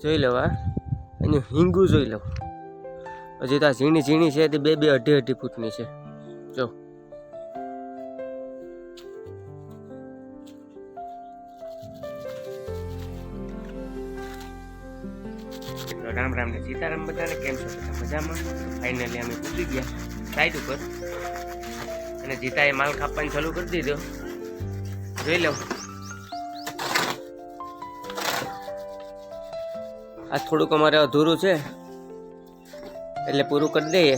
જોઈ લો આ એનું હિંગું જોઈ લો. હજી તો આ ઝીણી ઝીણી છે તે 2-2 અઢી ફૂટની છે. જો રામ રામ ને સીતારામ બધાને. કેમ છો બધા મજામાં? ફાઇનલી અમે પૂછી ગયા સાઈડ ઉપર અને જીતાએ માલ કાપવાનું ચાલુ કરી દીધો. જોઈ લો આ થોડુંક અમારે અધૂરું છે એટલે પૂરું કરી દઈએ.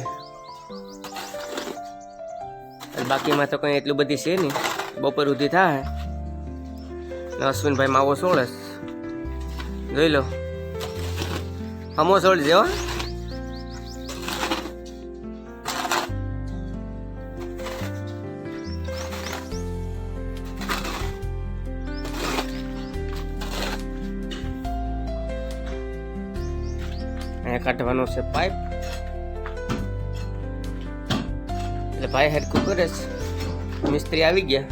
બાકીમાં તો કંઈ એટલું બધી છે નહીં. બપોર સુધી થાય ને અશ્વિનભાઈ માવો સોળસ. જોઈ લો હમો સોળજે હો. અહીંયા કાઢવાનો છે પાઇપ એટલે ભાઈ હરખું કરે છે. મિસ્ત્રી આવી ગયા.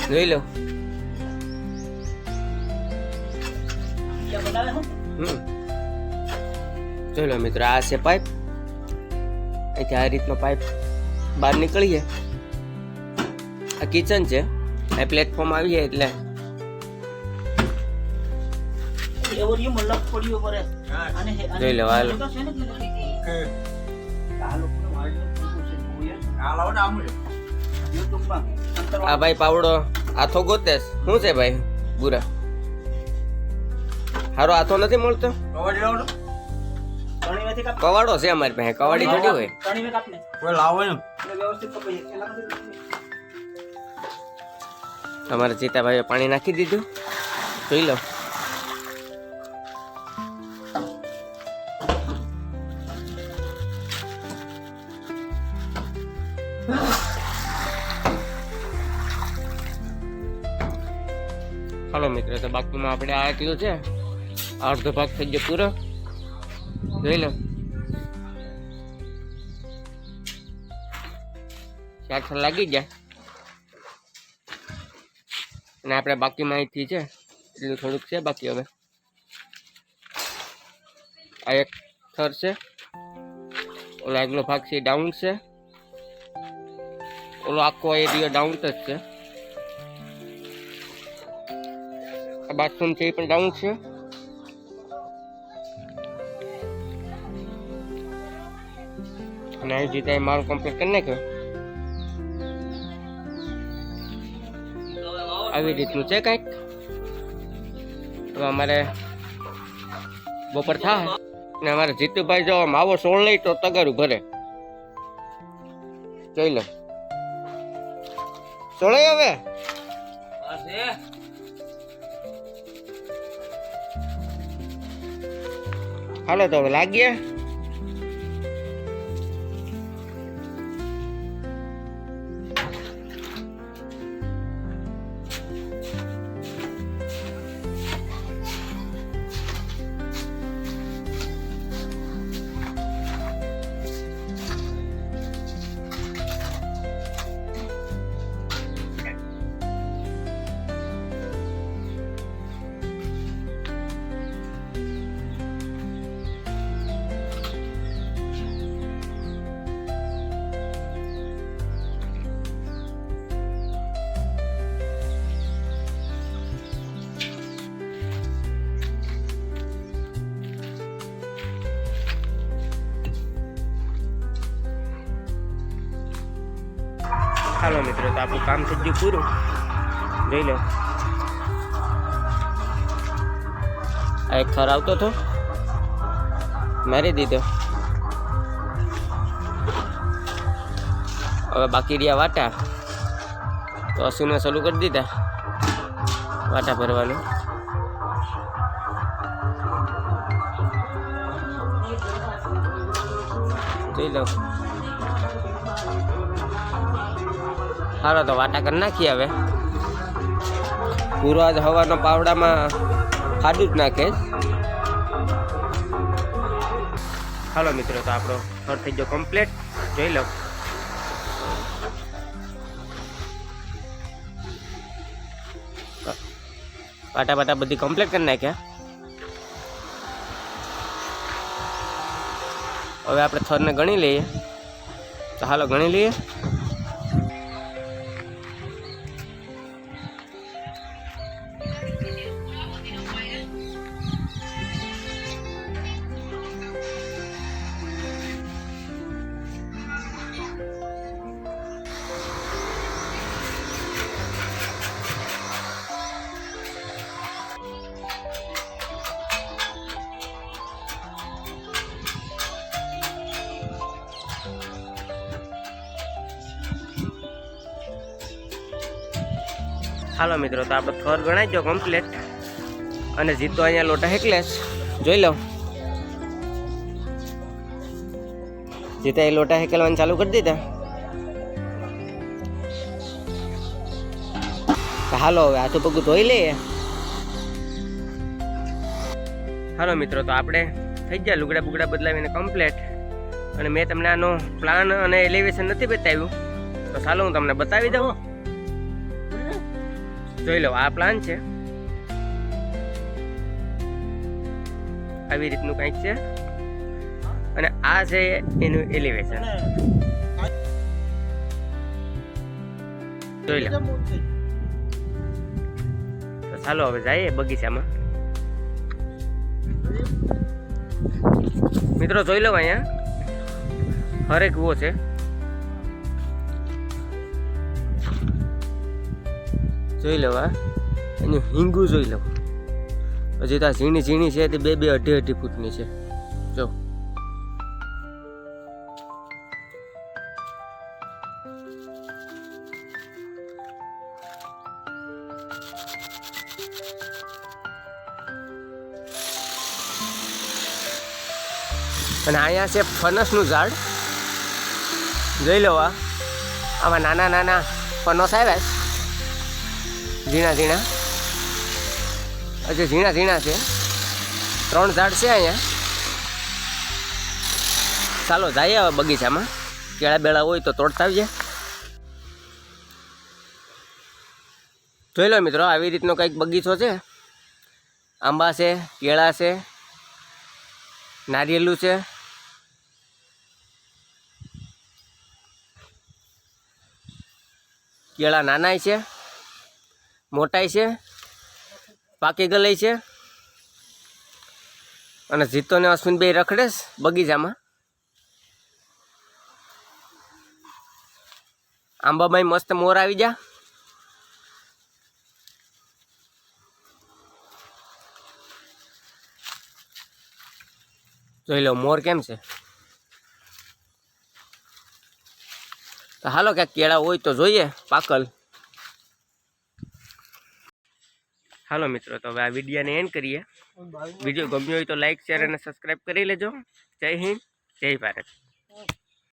જોઈ લો જોઈ લો મિત્રો આ છે પાઇપ. અહીંથી આ રીતનો પાઇપ બહાર નીકળીએ. આ કિચન છે. આ પ્લેટફોર્મ આવીએ એટલે જોઈ લો હાલો. આ ભાઈ પાવડો આથો ગોતે શું છે ભાઈ? બુરા હારો આથો નથી મળતો. કવાડો છે અમારી પાસે. કવાડી થોડી હોય. તમારા ચિતાભાઈએ પાણી નાખી દીધું. જોઈ લો હાલો મિત્રો. તો બાકીમાં આપણે આ એટલું છે. અડધો ભાગ થઈ ગયો પૂરો. જોઈ લો ચાર લાગી ગયા અને આપણે બાકીમાં અહીંથી છે એટલું થોડુંક છે બાકી. હવે આ એક થર છે. ઓલો આગલો ભાગ છે ડાઉન છે. ઓલો આખો એરિયો ડાઉન જ છે. આ બાથરૂમ છે એ પણ ડાઉન છે. અને અહીં જીતા માલ કમ્પ્લીટ કરી નાખ્યો. આવી રીતનું છે કંઈક. તો અમારે બપોર થાય ને અમારે જીતુભાઈ જો માવો સોળ લઈ તો તગારું ભરે. જોઈ લો સોળાય હવે હાલો તો હવે લાગીએ. હાલો મિત્રો તો આપણું કામ થઈ ગયું પૂરું. જોઈ લો આ એક થર આવતો હતો મારી દીધો. હવે બાકી રહ્યા વાટા તો અસીને ચાલુ કરી દીધા વાટા ભરવાનું. જોઈ લો હાલો તો વાટા કરી નાખીએ. હવે પૂરો આજ હવાનો પાવડામાં ખાડું જ નાખે. હાલો મિત્રો તો આપણો ઘર થઈ ગયો કમ્પ્લીટ. જોઈ લો વાટા બધી કમ્પ્લીટ કરી નાખ્યા. હવે આપણે થરને ગણી લઈએ. તો હાલો ગણી લઈએ. હાલો મિત્રો, તો આપણો થર ગણાઈ ગયો કમ્પ્લીટ. અને જીતો અહીંયા લોટા હેકલે જોઈ લો. જીતા એ લોટા હેકલવાનું ચાલુ કરી દીધા. હાલો હવે હાથું પગું ધોઈ લઈએ. હાલો મિત્રો, તો આપણે થઈ ગયા લુગડા બુગડા બદલાવીને કમ્પ્લીટ. અને મેં તમને આનો પ્લાન અને એલિવેશન નથી બતાવ્યું, તો ચાલો હું તમને બતાવી દઉં. જોઈ લો, આ પ્લાન છે, આવી રીતનું કંઈક છે. અને આ છે એનું એલિવેશન. જોઈ લો. તો ચાલો હવે જઈએ બગીચામાં. મિત્રો જોઈ લો, અહીંયા હરેક કૂવો છે. જોઈ લો, એનું હિંગું જોઈ લો. હજી તો આ ઝીણી ઝીણી છે તે 2-2 2.5 ફૂટની છે. જો અને અહીંયા છે ફણસનું ઝાડ. જોઈ લો, આમાં નાના નાના ફણસ આવ્યા છે, ઝીણા ઝીણા. હજી ઝીણા ઝીણા છે. 3 ઝાડ છે અહીંયા. ચાલો જઈએ હવે બગીચામાં. કેળા બેળા હોય તો તોડતા આવજે. જોઈ લો મિત્રો, આવી રીતનો કંઈક બગીચો છે. આંબા છે, કેળા છે, નારિયેલું છે. કેળા નાનાય છે, મોટાઈ છે, પાકી ગલાઈ છે. અને જીતો ને અશ્વિનભાઈ રખડે બગીચામાં. આંબામાં મસ્ત મોર આવી જા. જોઈ લો મોર કેમ છે. તો હાલો ક્યાંક કેળા હોય તો જોઈએ પાકલ. હાલો મિત્રો, તો હવે આ વિડીયોને એન્ડ કરીએ. વિડીયો ગમ્યો હોય તો લાઈક, શેર અને સબસ્ક્રાઈબ કરી લેજો. જય હિન્દ, જય ભારત.